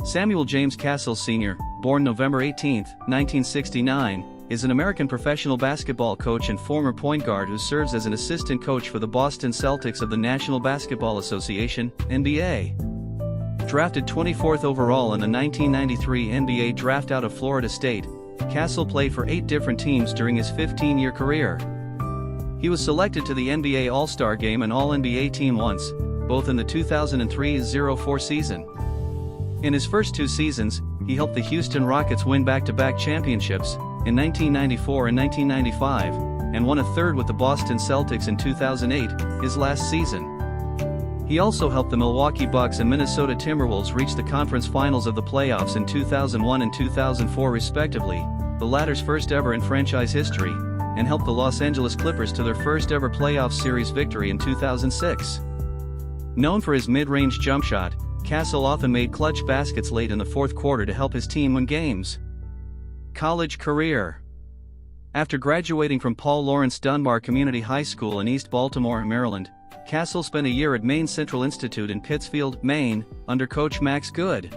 Samuel James Cassell Sr., born November 18, 1969, is an American professional basketball coach and former point guard who serves as an assistant coach for the Boston Celtics of the National Basketball Association, NBA. Drafted 24th overall in the 1993 NBA draft out of Florida State, Cassell played for 8 different teams during his 15-year career. He was selected to the NBA All-Star Game and All-NBA team once, both in the 2003-04 season. In his first 2 seasons, he helped the Houston Rockets win back-to-back championships, in 1994 and 1995, and won a third with the Boston Celtics in 2008, his last season. He also helped the Milwaukee Bucks and Minnesota Timberwolves reach the conference finals of the playoffs in 2001 and 2004 respectively, the latter's first ever in franchise history, and helped the Los Angeles Clippers to their first ever playoff series victory in 2006. Known for his mid-range jump shot, Cassell often made clutch baskets late in the fourth quarter to help his team win games. College career. After graduating from Paul Laurence Dunbar Community High School in East Baltimore, Maryland, Cassell spent a year at Maine Central Institute in Pittsfield, Maine, under coach Max Good.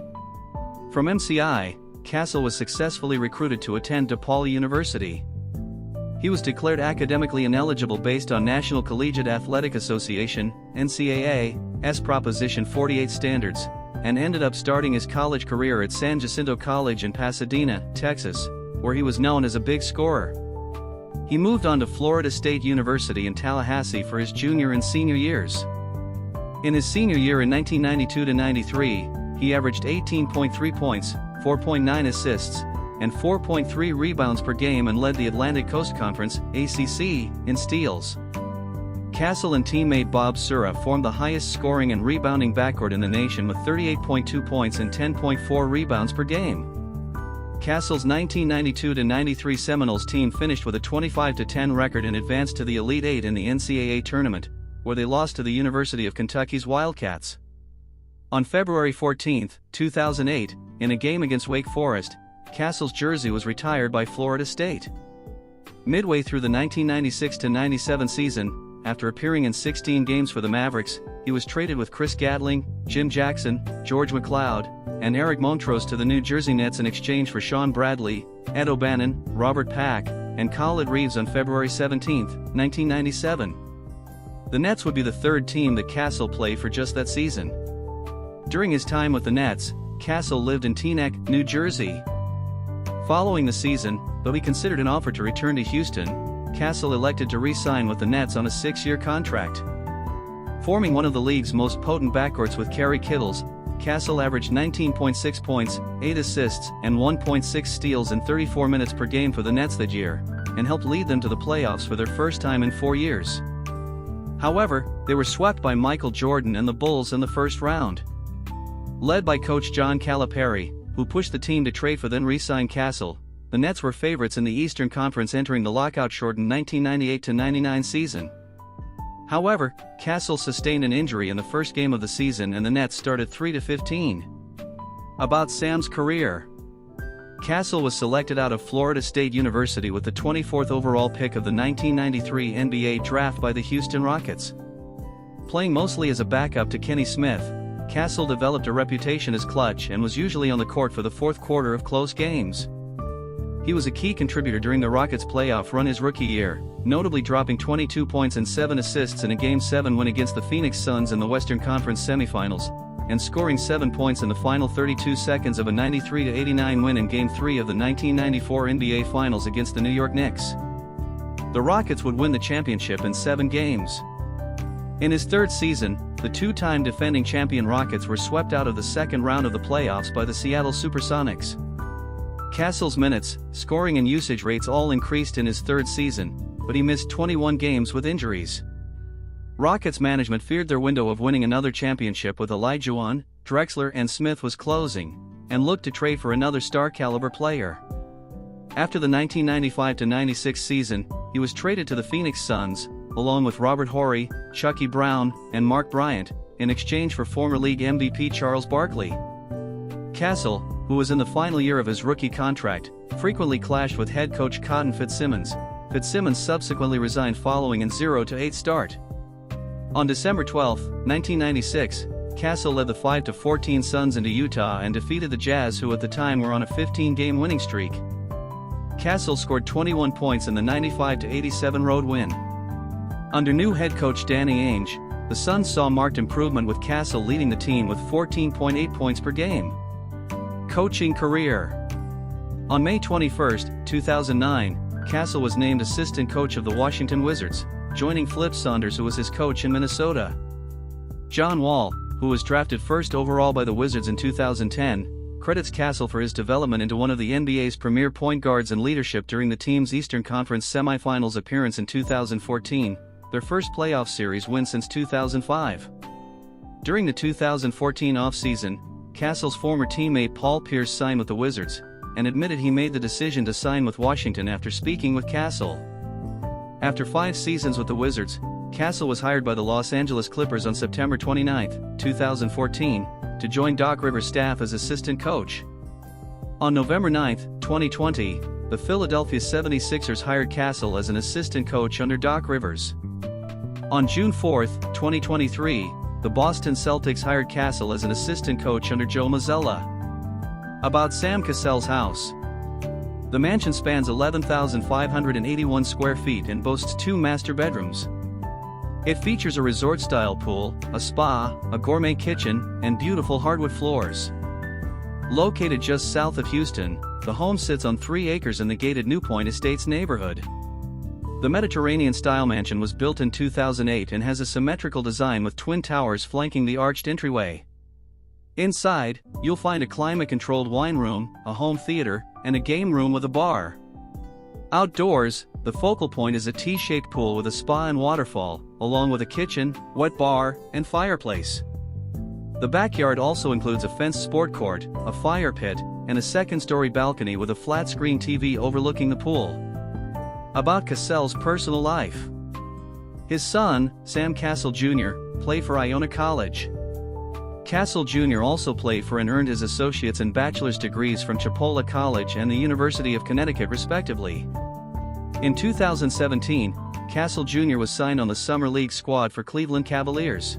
From MCI, Cassell was successfully recruited to attend DePaul University. He was declared academically ineligible based on National Collegiate Athletic Association, NCAA's Proposition 48 standards, and ended up starting his college career at San Jacinto College in Pasadena, Texas, where he was known as a big scorer. He moved on to Florida State University in Tallahassee for his junior and senior years. In his senior year in 1992-93, he averaged 18.3 points, 4.9 assists, and 4.3 rebounds per game and led the Atlantic Coast Conference, ACC, in steals. Cassell and teammate Bob Sura formed the highest scoring and rebounding backcourt in the nation with 38.2 points and 10.4 rebounds per game. Cassell's 1992-93 Seminoles team finished with a 25-10 record and advanced to the Elite Eight in the NCAA tournament, where they lost to the University of Kentucky's Wildcats. On February 14, 2008, in a game against Wake Forest, Cassell's jersey was retired by Florida State. Midway through the 1996-97 season, after appearing in 16 games for the Mavericks, he was traded with Chris Gatling, Jim Jackson, George McLeod, and Eric Montrose to the New Jersey Nets in exchange for Sean Bradley, Ed O'Bannon, Robert Pack, and Khalid Reeves on February 17, 1997. The Nets would be the third team that Cassell played for just that season. During his time with the Nets, Cassell lived in Teaneck, New Jersey. Following the season, though he considered an offer to return to Houston, Cassell elected to re-sign with the Nets on a 6-year contract. Forming one of the league's most potent backcourts with Kerry Kittles, Cassell averaged 19.6 points, 8 assists, and 1.6 steals in 34 minutes per game for the Nets that year, and helped lead them to the playoffs for their first time in 4 years. However, they were swept by Michael Jordan and the Bulls in the first round. Led by coach John Calipari, who pushed the team to trade for then re-sign Cassell, the Nets were favorites in the Eastern Conference entering the lockout-shortened 1998-99 season. However, Cassell sustained an injury in the first game of the season and the Nets started 3-15. About Sam's career. Cassell was selected out of Florida State University with the 24th overall pick of the 1993 NBA draft by the Houston Rockets. Playing mostly as a backup to Kenny Smith, Cassell developed a reputation as clutch and was usually on the court for the fourth quarter of close games. He was a key contributor during the Rockets' playoff run his rookie year, notably dropping 22 points and 7 assists in a Game 7 win against the Phoenix Suns in the Western Conference semifinals, and scoring 7 points in the final 32 seconds of a 93-89 win in Game 3 of the 1994 NBA Finals against the New York Knicks. The Rockets would win the championship in 7 games. In his third season, the 2-time defending champion Rockets were swept out of the second round of the playoffs by the Seattle Supersonics. Cassell's minutes, scoring and usage rates all increased in his third season, but he missed 21 games with injuries. Rockets management feared their window of winning another championship with Olajuwon, Drexler and Smith was closing, and looked to trade for another star-caliber player. After the 1995-96 season, he was traded to the Phoenix Suns, along with Robert Horry, Chucky Brown, and Mark Bryant, in exchange for former league MVP Charles Barkley. Cassell, who was in the final year of his rookie contract, frequently clashed with head coach Cotton Fitzsimmons. Fitzsimmons subsequently resigned following an 0-8 start. On December 12, 1996, Cassell led the 5-14 Suns into Utah and defeated the Jazz, who at the time were on a 15-game winning streak. Cassell scored 21 points in the 95-87 road win. Under new head coach Danny Ainge, the Suns saw marked improvement, with Cassell leading the team with 14.8 points per game. Coaching career. On May 21, 2009, Cassell was named assistant coach of the Washington Wizards, joining Flip Saunders, who was his coach in Minnesota. John Wall, who was drafted first overall by the Wizards in 2010, credits Cassell for his development into one of the NBA's premier point guards and leadership during the team's Eastern Conference semifinals appearance in 2014, their first playoff series win since 2005. During the 2014 offseason, Cassell's former teammate Paul Pierce signed with the Wizards, and admitted he made the decision to sign with Washington after speaking with Cassell. After 5 seasons with the Wizards, Cassell was hired by the Los Angeles Clippers on September 29, 2014, to join Doc Rivers' staff as assistant coach. On November 9, 2020, the Philadelphia 76ers hired Cassell as an assistant coach under Doc Rivers. On June 4, 2023, the Boston Celtics hired Cassell as an assistant coach under Joe Mazzulla. About Sam Cassell's house. The mansion spans 11,581 square feet and boasts 2 master bedrooms. It features a resort-style pool, a spa, a gourmet kitchen, and beautiful hardwood floors. Located just south of Houston, the home sits on 3 acres in the gated New Point Estates neighborhood. The Mediterranean-style mansion was built in 2008 and has a symmetrical design with twin towers flanking the arched entryway. Inside, you'll find a climate-controlled wine room, a home theater, and a game room with a bar. Outdoors, the focal point is a T-shaped pool with a spa and waterfall, along with a kitchen, wet bar, and fireplace. The backyard also includes a fenced sport court, a fire pit, and a second-story balcony with a flat-screen TV overlooking the pool. About Cassell's personal life. His son, Sam Cassell Jr., played for Iona College. Cassell Jr. also played for and earned his associate's and bachelor's degrees from Chipola College and the University of Connecticut respectively. In 2017, Cassell Jr. was signed on the Summer League squad for Cleveland Cavaliers.